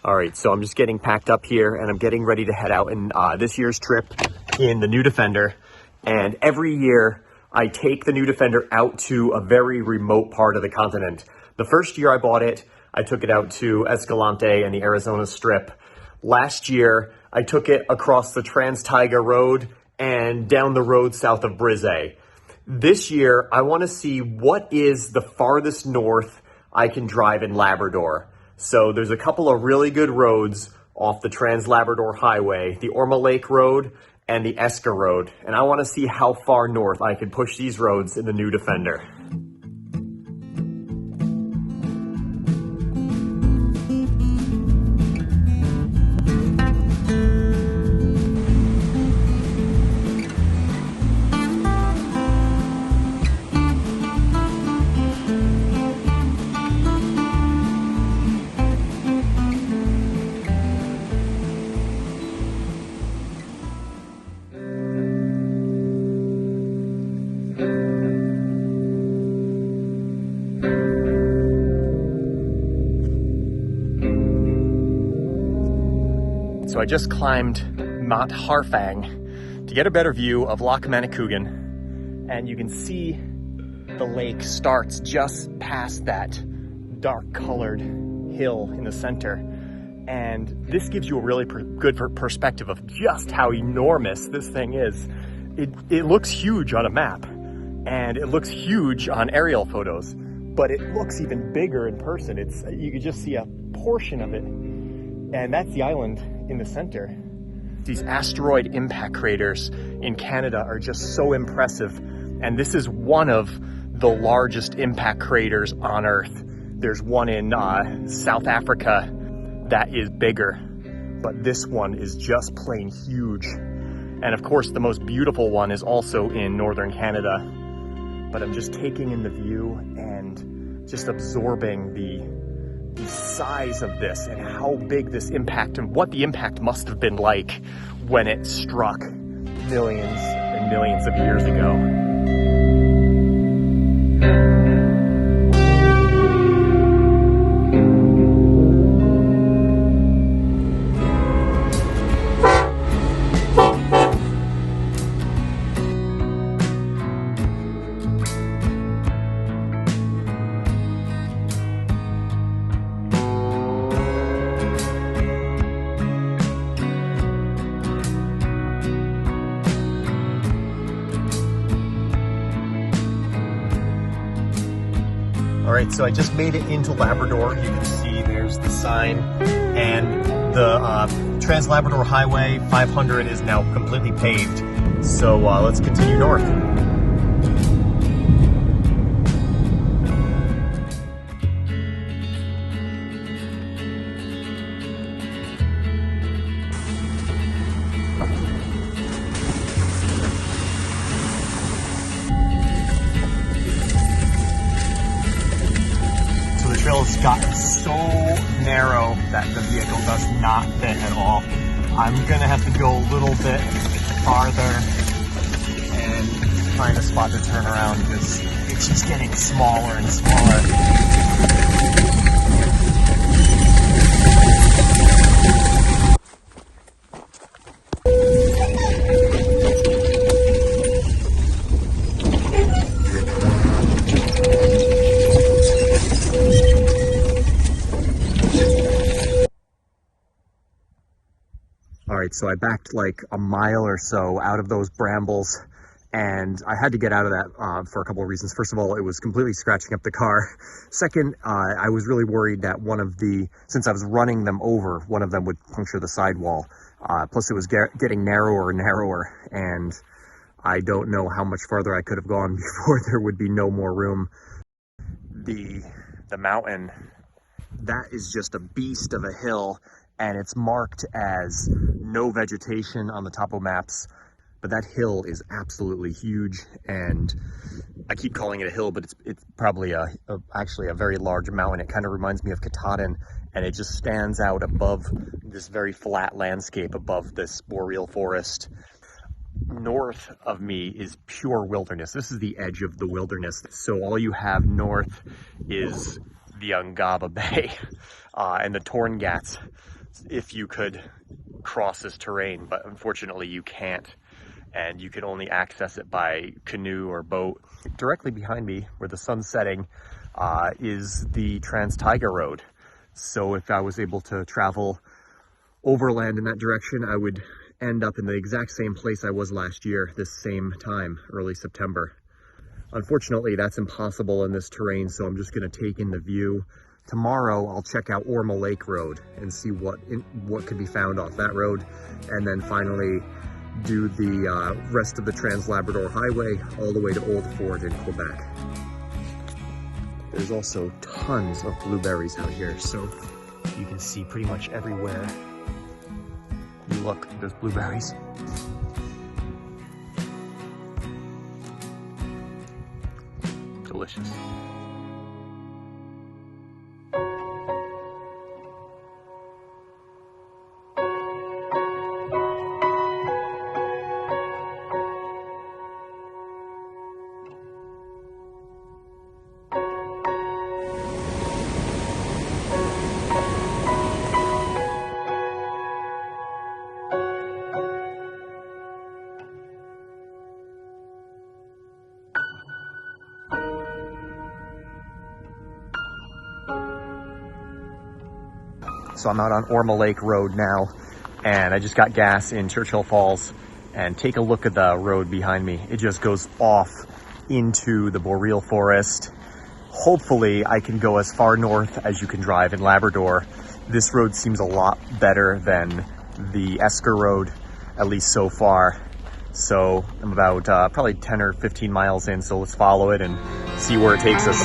All right, so I'm just getting packed up here and I'm getting ready to head out in this year's trip in the new Defender. And every year I take the new Defender out to a very remote part of the continent. The first year I bought it, I took it out to Escalante and the Arizona Strip. Last year, I took it across the Trans-Taiga Road and down the road south of Brizay. This year, I want to see what is the farthest north I can drive in Labrador. So there's a couple of really good roads off the Trans-Labrador Highway, the Orma Lake Road and the Eska Road. And I want to see how far north I can push these roads in the new Defender. So I just climbed Mount Harfang to get a better view of Loch Manacougan, and you can see the lake starts just past that dark colored hill in the center. And this gives you a really good perspective of just how enormous this thing is. It looks huge on a map and it looks huge on aerial photos, but it looks even bigger in person. You can just see a portion of it, and that's the island in the center. These asteroid impact craters in Canada are just so impressive, and this is one of the largest impact craters on Earth. There's one in South Africa that is bigger, but this one is just plain huge. And of course, the most beautiful one is also in northern Canada. But I'm just taking in the view and just absorbing the size of this and how big this impact and what the impact must have been like when it struck millions and millions of years ago. All right, so I just made it into Labrador. You can see there's the sign, and the Trans-Labrador Highway 500 is now completely paved. So let's continue north. The trail's gotten so narrow that the vehicle does not fit at all. I'm gonna have to go a little bit farther and find a spot to turn around because it's just getting smaller and smaller. All right, so I backed like a mile or so out of those brambles, and I had to get out of that for a couple of reasons. First of all, it was completely scratching up the car. Second, I was really worried that since I was running them over, one of them would puncture the sidewall. Plus it was getting narrower and narrower, and I don't know how much farther I could have gone before there would be no more room. The mountain, that is just a beast of a hill, and it's marked as no vegetation on the topo maps, but that hill is absolutely huge. And I keep calling it a hill, but it's probably actually a very large mountain. It kind of reminds me of Katahdin, and it just stands out above this very flat landscape above this boreal forest. North of me is pure wilderness. This is the edge of the wilderness. So all you have north is the Ungava Bay and the Torngats if you could cross this terrain, but unfortunately you can't, and you can only access it by canoe or boat. Directly behind me, where the sun's setting, is the Trans-Taiga Road. So if I was able to travel overland in that direction, I would end up in the exact same place I was last year, this same time, early September. Unfortunately, that's impossible in this terrain, so I'm just going to take in the view. Tomorrow, I'll check out Orma Lake Road and see what could be found off that road, and then finally do the rest of the Trans-Labrador Highway all the way to Old Fort in Quebec. There's also tons of blueberries out here, so you can see pretty much everywhere you look, there's blueberries. Delicious. So I'm out on Orma Lake Road now, and I just got gas in Churchill Falls, and take a look at the road behind me. It just goes off into the boreal forest. Hopefully I can go as far north as you can drive in Labrador. This road seems a lot better than the Esker Road, at least so far. So I'm about probably 10 or 15 miles in, so let's follow it and see where it takes us.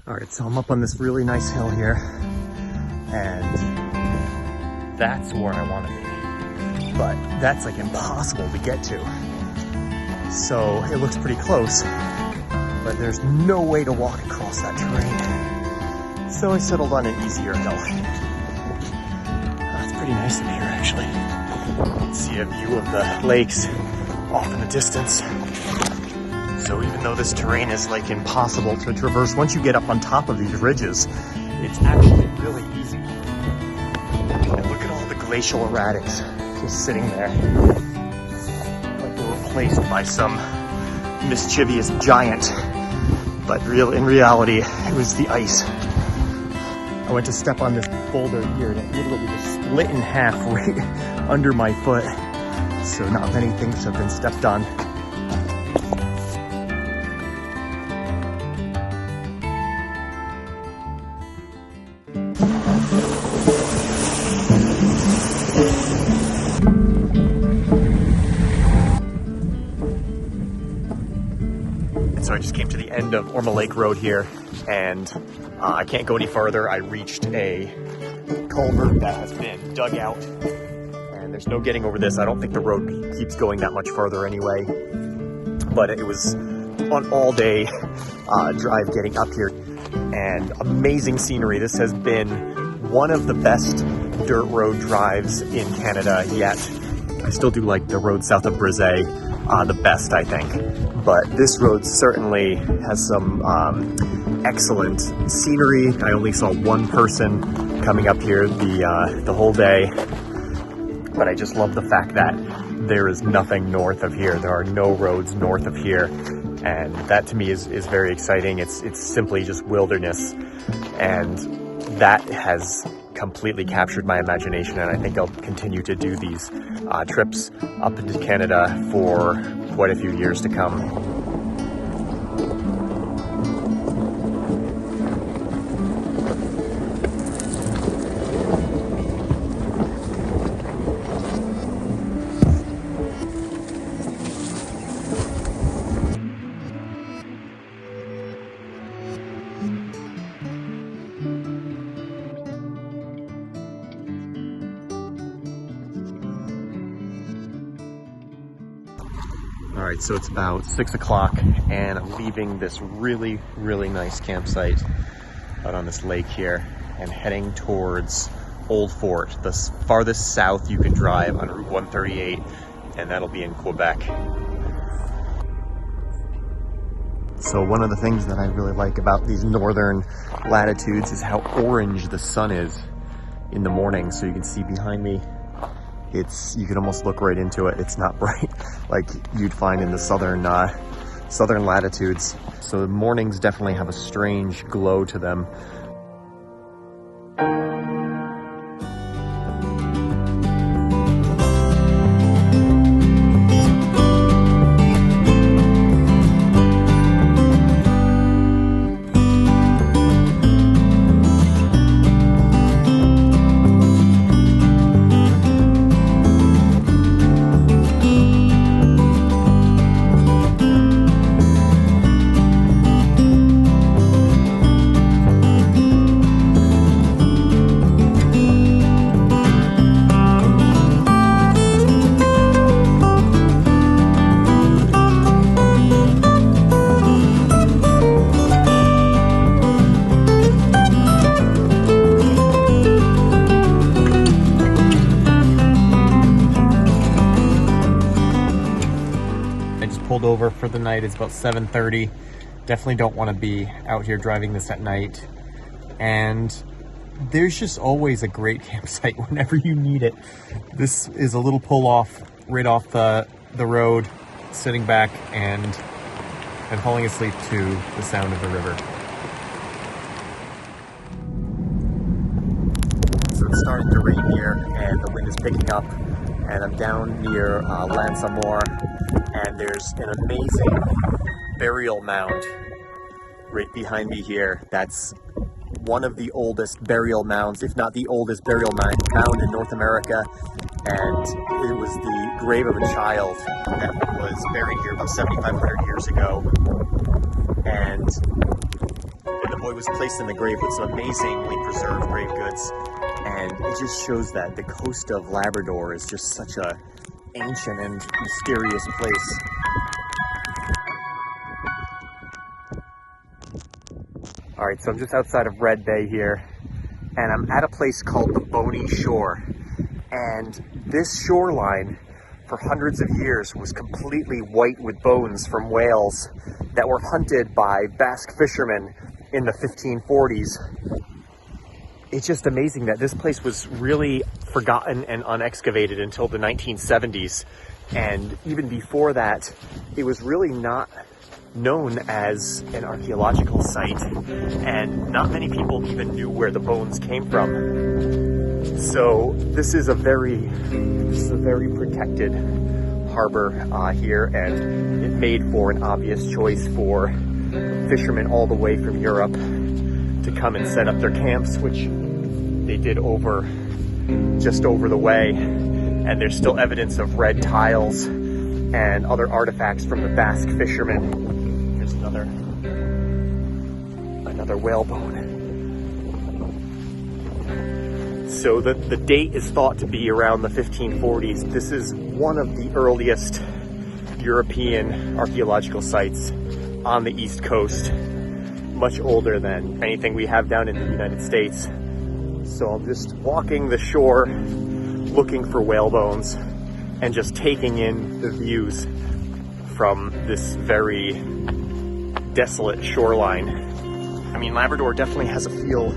Alright, so I'm up on this really nice hill here, and that's where I want to be, but that's like impossible to get to. So it looks pretty close, but there's no way to walk across that terrain. So I settled on an easier hill. It's pretty nice in here, actually. You can see a view of the lakes off in the distance. So even though this terrain is like impossible to traverse, once you get up on top of these ridges, it's actually really easy. And look at all the glacial erratics just sitting there. Like they were replaced by some mischievous giant. But in reality, it was the ice. I went to step on this boulder here and it literally just split in half right under my foot. So not many things have been stepped on. So I just came to the end of Orma Lake Road here, and I can't go any farther. I reached a culvert that has been dug out, and there's no getting over this. I don't think the road keeps going that much farther anyway, but it was an all-day drive getting up here, and amazing scenery. This has been one of the best dirt road drives in Canada yet. I still do like the road south of Brisé the best, I think. But this road certainly has some excellent scenery. I only saw one person coming up here the whole day, but I just love the fact that there is nothing north of here. There are no roads north of here. And that to me is very exciting. It's simply just wilderness. And that has completely captured my imagination. And I think I'll continue to do these trips up into Canada for quite a few years to come. All right, so it's about 6 o'clock and I'm leaving this really, really nice campsite out on this lake here and heading towards Old Fort, the farthest south you can drive on Route 138, and that'll be in Quebec. So one of the things that I really like about these northern latitudes is how orange the sun is in the morning. So you can see behind me, you can almost look right into it. It's not bright like you'd find in the southern latitudes. So the mornings definitely have a strange glow to them. Pulled over for the night. It's about 7:30. Definitely don't want to be out here driving this at night. And there's just always a great campsite whenever you need it. This is a little pull off right off the road, sitting back and falling asleep to the sound of the river. So it's starting to rain here and the wind is picking up, and I'm down near Lansamore, and there's an amazing burial mound right behind me here. That's one of the oldest burial mounds, if not the oldest burial mound in North America. And it was the grave of a child that was buried here about 7,500 years ago. And the boy was placed in the grave with some amazingly preserved grave goods. And it just shows that the coast of Labrador is just such a ancient and mysterious place. All right, so I'm just outside of Red Bay here, and I'm at a place called the Bony Shore. And this shoreline for hundreds of years was completely white with bones from whales that were hunted by Basque fishermen in the 1540s. It's just amazing that this place was really forgotten and unexcavated until the 1970s. And even before that, it was really not known as an archaeological site, and not many people even knew where the bones came from. So this is a very protected harbor here, and it made for an obvious choice for fishermen all the way from Europe to come and set up their camps, which they did just over the way. And there's still evidence of red tiles and other artifacts from the Basque fishermen. Here's another whalebone. So the date is thought to be around the 1540s. This is one of the earliest European archaeological sites on the East Coast, much older than anything we have down in the United States. So I'm just walking the shore, looking for whale bones, and just taking in the views from this very desolate shoreline. I mean, Labrador definitely has a feel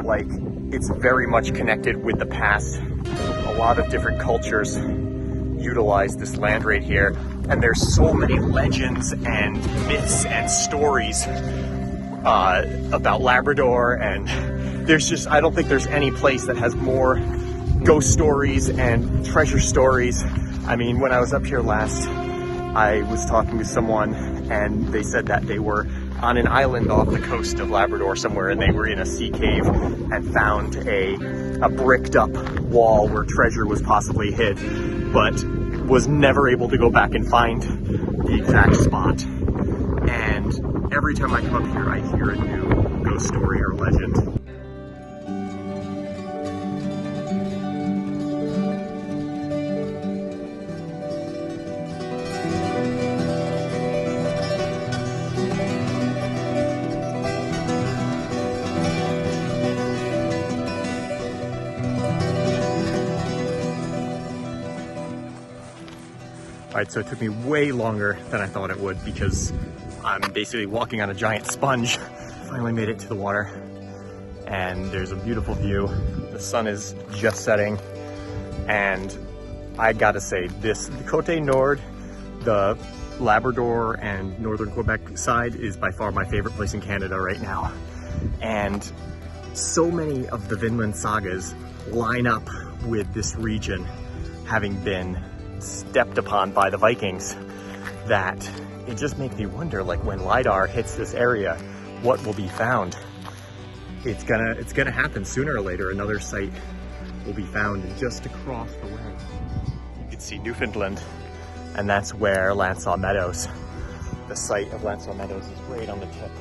like it's very much connected with the past. A lot of different cultures utilize this land right here. And there's so many legends and myths and stories about Labrador, and I don't think there's any place that has more ghost stories and treasure stories. I mean, when I was up here last, I was talking to someone and they said that they were on an island off the coast of Labrador somewhere, and they were in a sea cave and found a bricked up wall where treasure was possibly hid, but was never able to go back and find the exact spot. And every time I come up here, I hear a new ghost story or legend. All right, so it took me way longer than I thought it would because I'm basically walking on a giant sponge. Finally made it to the water, and there's a beautiful view. The sun is just setting, and I gotta say, the Côte Nord, the Labrador and Northern Quebec side, is by far my favorite place in Canada right now. And so many of the Vinland sagas line up with this region having been stepped upon by the Vikings, that it just makes me wonder, like, when LiDAR hits this area, what will be found? It's gonna happen sooner or later. Another site will be found, and just across the way you can see Newfoundland, and that's where Lansaw Meadows, the site of Lansaw Meadows, is right on the tip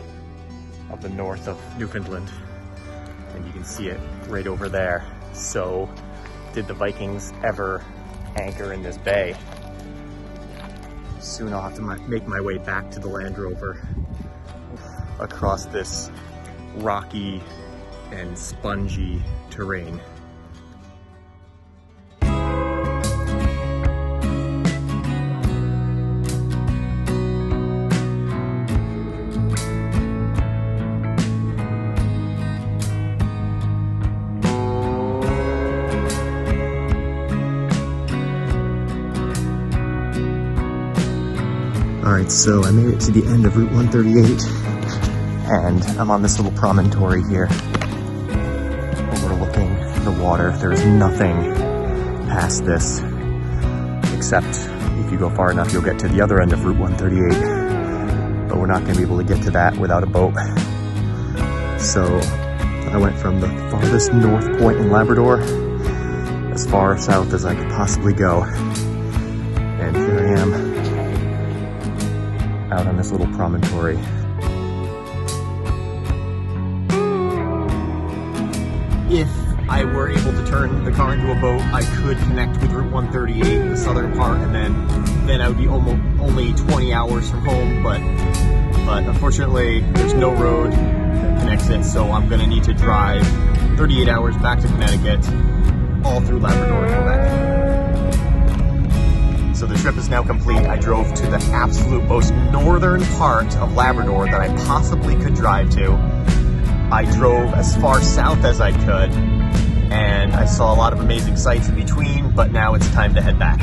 of the north of Newfoundland, and you can see it right over there. So did the Vikings ever anchor in this bay? Soon I'll have to make my way back to the Land Rover across this rocky and spongy terrain. Alright, so I made it to the end of Route 138, and I'm on this little promontory here overlooking the water. There's nothing past this, except if you go far enough you'll get to the other end of Route 138, but we're not going to be able to get to that without a boat. So I went from the farthest north point in Labrador as far south as I could possibly go, and here I am out on this little promontory. If I were able to turn the car into a boat, I could connect with Route 138, the southern part, and then I would be only 20 hours from home, but unfortunately there's no road that connects it, so I'm gonna need to drive 38 hours back to Connecticut, all through Labrador and Quebec. So the trip is now complete. I drove to the absolute most northern part of Labrador that I possibly could drive to. I drove as far south as I could, and I saw a lot of amazing sights in between, but now it's time to head back.